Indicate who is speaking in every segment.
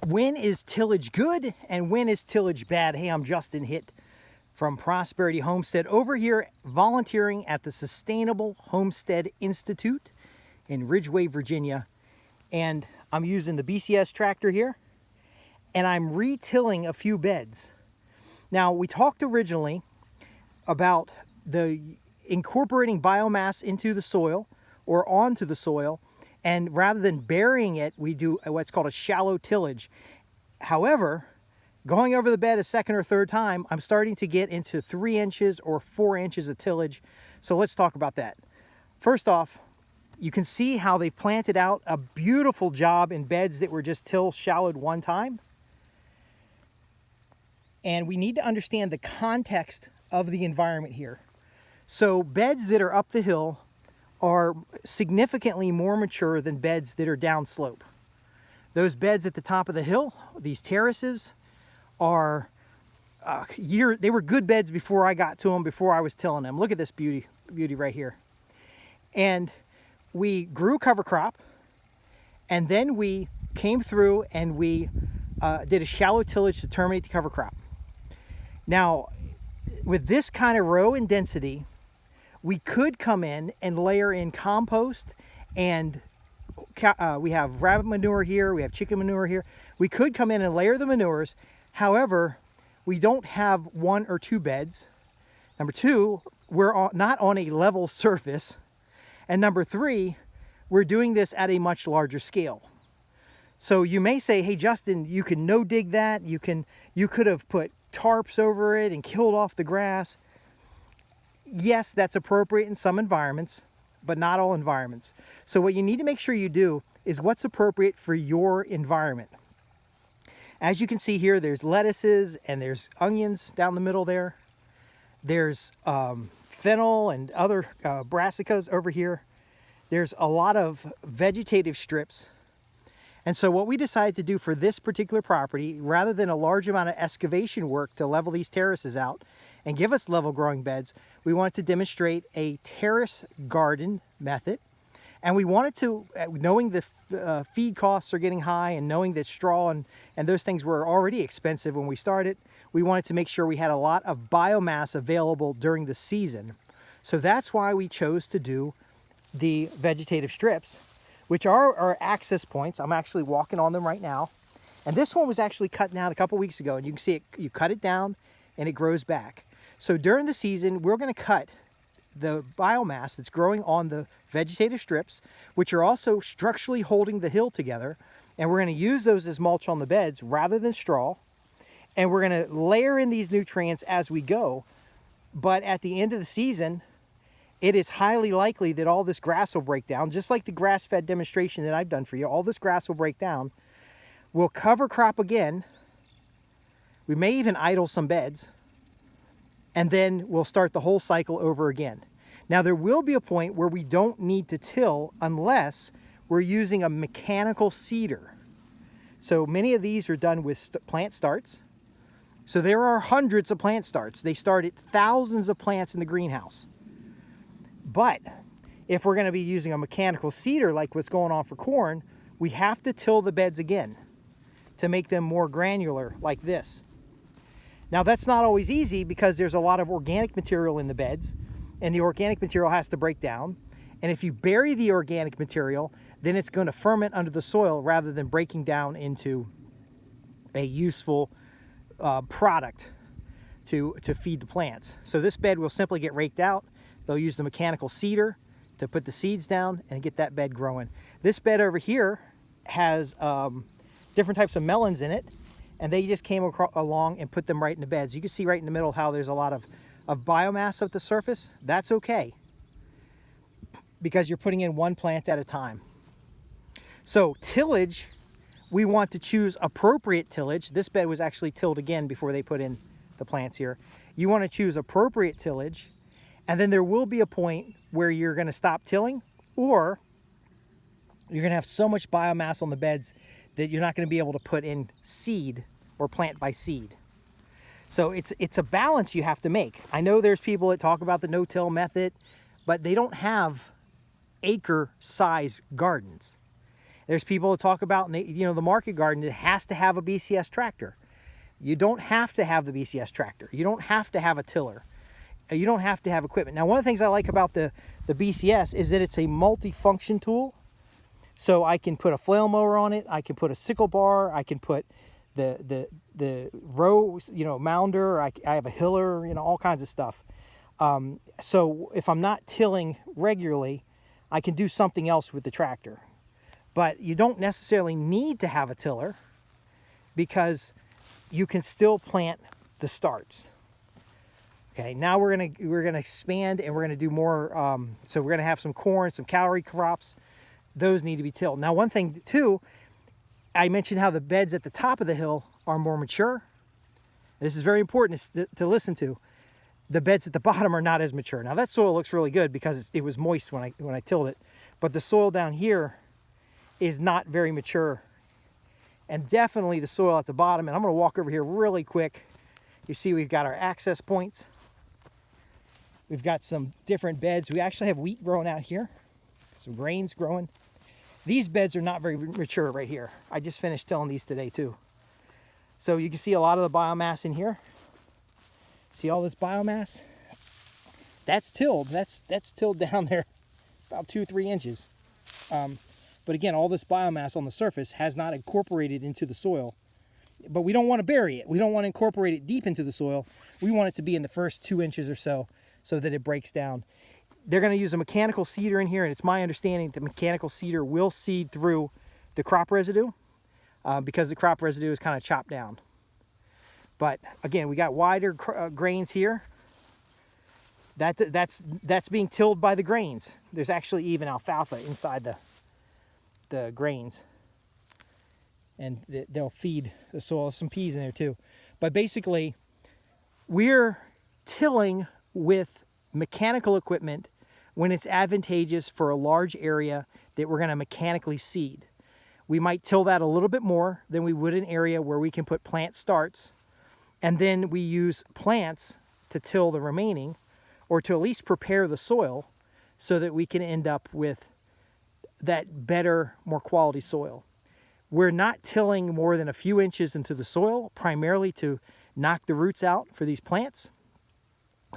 Speaker 1: When is tillage good and when is tillage bad? Hey, I'm Justin Hitt from Prosperity Homestead over here volunteering at the Sustainable Homestead Institute in Ridgeway, Virginia. And I'm using the BCS tractor here and I'm retilling a few beds. Now, we talked originally about the incorporating biomass into the soil or onto the soil, and rather than burying it, we do what's called a shallow tillage. However, going over the bed a second or third time, I'm starting to get into 3 inches or 4 inches of tillage. So let's talk about that. First off, you can see how they planted out a beautiful job in beds that were just shallowed one time. And we need to understand the context of the environment here. So beds that are up the hill are significantly more mature than beds that are downslope. Those beds at the top of the hill, these terraces, are they were good beds before I got to them, before I was tilling them. Look at this beauty right here. And we grew cover crop, and then we came through and we did a shallow tillage to terminate the cover crop. Now, with this kind of row and density, we could come in and layer in compost, and we have rabbit manure here, we have chicken manure here. We could come in and layer the manures. However, we don't have 1 or 2 beds. Number 2, we're not on a level surface. And number 3, we're doing this at a much larger scale. So you may say, hey, Justin, you can no dig that. You could have put tarps over it and killed off the grass. Yes, that's appropriate in some environments, but not all environments. So what you need to make sure you do is what's appropriate for your environment. As you can see here, there's lettuces and there's onions down the middle there. There's fennel and other brassicas over here. There's a lot of vegetative strips. And so what we decided to do for this particular property, rather than a large amount of excavation work to level these terraces out and give us level growing beds, we wanted to demonstrate a terrace garden method. And we wanted to, knowing the feed costs are getting high and knowing that straw and those things were already expensive when we started, we wanted to make sure we had a lot of biomass available during the season. So that's why we chose to do the vegetative strips, which are our access points. I'm actually walking on them right now. And this one was actually cut down a couple weeks ago, and you can see it, you cut it down and it grows back. So during the season, we're gonna cut the biomass that's growing on the vegetative strips, which are also structurally holding the hill together. And we're gonna use those as mulch on the beds rather than straw. And we're gonna layer in these nutrients as we go. But at the end of the season, it is highly likely that all this grass will break down, just like the grass-fed demonstration that I've done for you. All this grass will break down. We'll cover crop again. We may even idle some beds. And then we'll start the whole cycle over again. Now, there will be a point where we don't need to till unless we're using a mechanical seeder. So many of these are done with plant starts. So there are hundreds of plant starts. They started thousands of plants in the greenhouse. But if we're going to be using a mechanical seeder like what's going on for corn, we have to till the beds again to make them more granular like this. Now, that's not always easy because there's a lot of organic material in the beds, and the organic material has to break down. And if you bury the organic material, then it's going to ferment under the soil rather than breaking down into a useful product to feed the plants. So this bed will simply get raked out. They'll use the mechanical seeder to put the seeds down and get that bed growing. This bed over here has different types of melons in it, and they just came along and put them right in the beds. You can see right in the middle how there's a lot of biomass at the surface. That's okay, because you're putting in one plant at a time. So tillage, we want to choose appropriate tillage. This bed was actually tilled again before they put in the plants here. You want to choose appropriate tillage. And then there will be a point where you're going to stop tilling, or you're going to have so much biomass on the beds that you're not going to be able to put in seed or plant by seed. So it's a balance you have to make. I know there's people that talk about the no-till method, but they don't have acre size gardens. There's people that talk about, you know, the market garden that has to have a BCS tractor. You don't have to have the BCS tractor. You don't have to have a tiller. You don't have to have equipment. Now, one of the things I like about the BCS is that it's a multi-function tool. So I can put a flail mower on it. I can put a sickle bar. I can put the row, you know, mounder. I have a hiller, you know, all kinds of stuff. So if I'm not tilling regularly, I can do something else with the tractor. But you don't necessarily need to have a tiller because you can still plant the starts. Okay, now we're gonna expand and we're gonna do more. So we're gonna have some corn, some calorie crops. Those need to be tilled. Now, one thing too, I mentioned how the beds at the top of the hill are more mature. This is very important to listen to. The beds at the bottom are not as mature. Now that soil looks really good because it was moist when I tilled it, but the soil down here is not very mature, and definitely the soil at the bottom. And I'm going to walk over here really quick. You see we've got our access points. We've got some different beds. We actually have wheat growing out here, some grains growing. These beds are not very mature right here. I just finished tilling these today too. So you can see a lot of the biomass in here. See all this biomass? That's tilled. That's tilled down there about 2-3 inches. But again, all this biomass on the surface has not incorporated into the soil. But we don't want to bury it. We don't want to incorporate it deep into the soil. We want it to be in the first 2 inches or so that it breaks down. They're going to use a mechanical seeder in here, and it's my understanding that the mechanical seeder will seed through the crop residue because the crop residue is kind of chopped down. But again, we got wider grains here. That's being tilled by the grains. There's actually even alfalfa inside the grains, and they'll feed the soil. Some peas in there too. But basically, we're tilling with mechanical equipment when it's advantageous for a large area that we're going to mechanically seed. We might till that a little bit more than we would an area where we can put plant starts, and then we use plants to till the remaining, or to at least prepare the soil so that we can end up with that better, more quality soil. We're not tilling more than a few inches into the soil, primarily to knock the roots out for these plants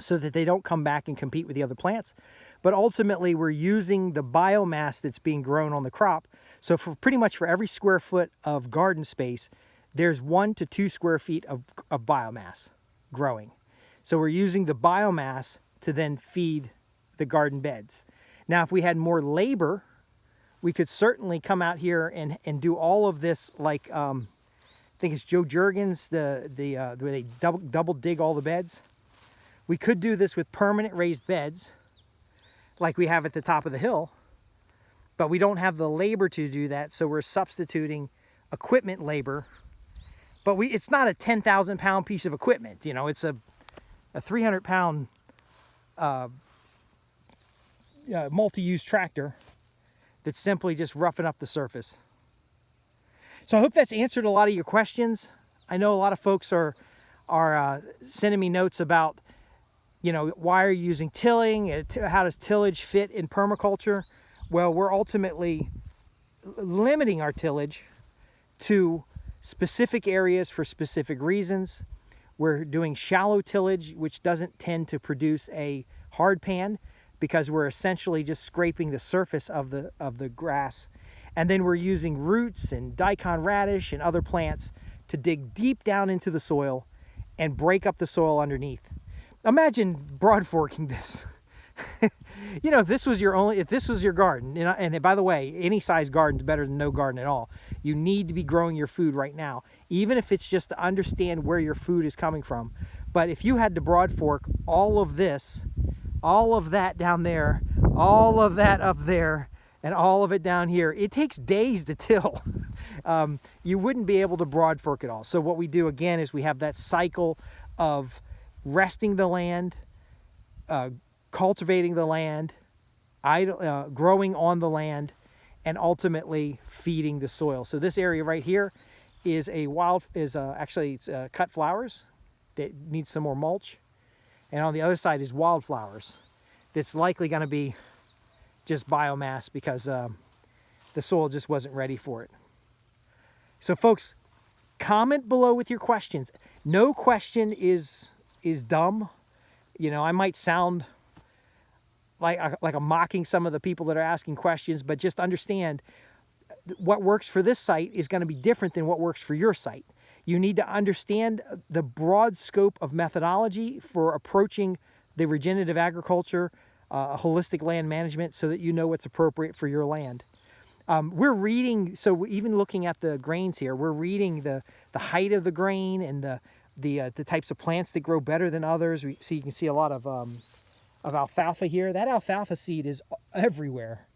Speaker 1: so that they don't come back and compete with the other plants. But ultimately, we're using the biomass that's being grown on the crop. So for pretty much for every square foot of garden space, there's 1 to 2 square feet of biomass growing. So we're using the biomass to then feed the garden beds. Now, if we had more labor, we could certainly come out here and do all of this like, I think it's Joe Jurgens, where they double dig all the beds. We could do this with permanent raised beds like we have at the top of the hill, but we don't have the labor to do that, so we're substituting equipment labor. But it's not a 10,000 pound piece of equipment, you know, it's a 300 pound multi-use tractor that's simply just roughing up the surface. So I hope that's answered a lot of your questions. I know a lot of folks are sending me notes about, you know, why are you using tilling? How does tillage fit in permaculture? Well, we're ultimately limiting our tillage to specific areas for specific reasons. We're doing shallow tillage, which doesn't tend to produce a hardpan because we're essentially just scraping the surface of the grass. And then we're using roots and daikon radish and other plants to dig deep down into the soil and break up the soil underneath. Imagine broad forking this. You know, if this was your garden, you know, and by the way, any size garden is better than no garden at all. You need to be growing your food right now, even if it's just to understand where your food is coming from. But if you had to broad fork all of this, all of that down there, all of that up there, and all of it down here, it takes days to till. You wouldn't be able to broad fork it all. So what we do again is we have that cycle of resting the land, cultivating the land, growing on the land, and ultimately feeding the soil. So this area right here is actually cut flowers that needs some more mulch, and on the other side is wildflowers. That's likely going to be just biomass because the soil just wasn't ready for it. So folks, comment below with your questions. No question is dumb. You know, I might sound like I'm mocking some of the people that are asking questions, but just understand what works for this site is going to be different than what works for your site. You need to understand the broad scope of methodology for approaching the regenerative agriculture, holistic land management, so that you know what's appropriate for your land. We're reading, so even looking at the grains here, we're reading the height of the grain and the types of plants that grow better than others. You can see a lot of alfalfa here. That alfalfa seed is everywhere,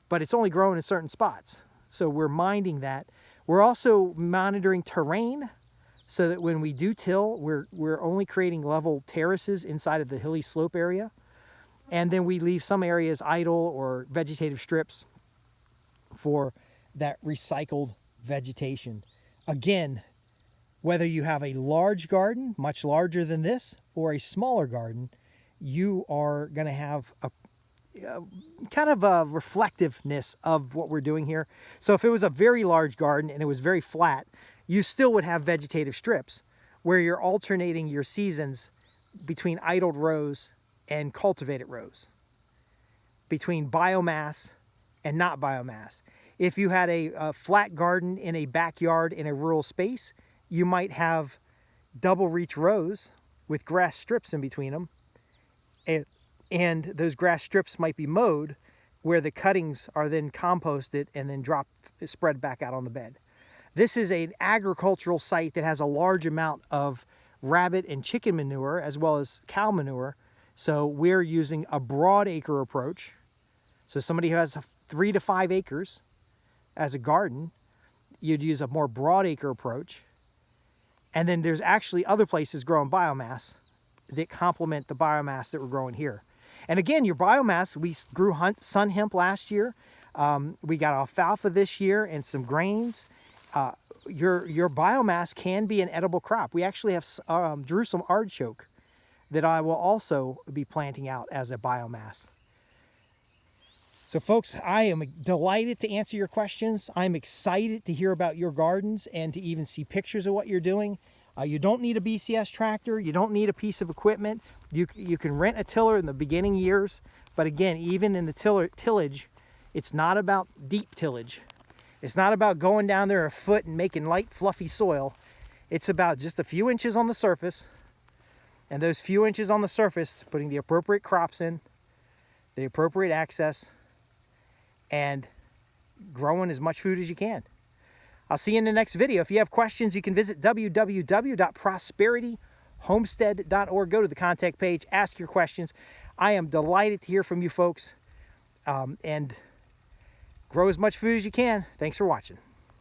Speaker 1: but it's only growing in certain spots. So we're minding that. We're also monitoring terrain so that when we do till, we're only creating level terraces inside of the hilly slope area. And then we leave some areas idle or vegetative strips for that recycled vegetation. Again, whether you have a large garden, much larger than this, or a smaller garden, you are going to have a kind of a reflectiveness of what we're doing here. So if it was a very large garden and it was very flat, you still would have vegetative strips where you're alternating your seasons between idled rows and cultivated rows, between biomass and not biomass. If you had a flat garden in a backyard in a rural space, you might have double reach rows with grass strips in between them, and those grass strips might be mowed, where the cuttings are then composted and then spread back out on the bed. This is an agricultural site that has a large amount of rabbit and chicken manure as well as cow manure. So we're using a broad acre approach. So somebody who has 3 to 5 acres as a garden, you'd use a more broad acre approach. And then there's actually other places growing biomass that complement the biomass that we're growing here. And again, your biomass, we grew sun hemp last year. We got alfalfa this year and some grains. Your biomass can be an edible crop. We actually have Jerusalem artichoke that I will also be planting out as a biomass. So folks, I am delighted to answer your questions. I'm excited to hear about your gardens and to even see pictures of what you're doing. You don't need a BCS tractor. You don't need a piece of equipment. You can rent a tiller in the beginning years. But again, even in the tillage, it's not about deep tillage. It's not about going down there a foot and making light, fluffy soil. It's about just a few inches on the surface. And those few inches on the surface, putting the appropriate crops in, the appropriate access, and growing as much food as you can. I'll see you in the next video. If you have questions, you can visit www.prosperityhomestead.org. Go to the contact page, ask your questions. I am delighted to hear from you folks, and grow as much food as you can. Thanks for watching.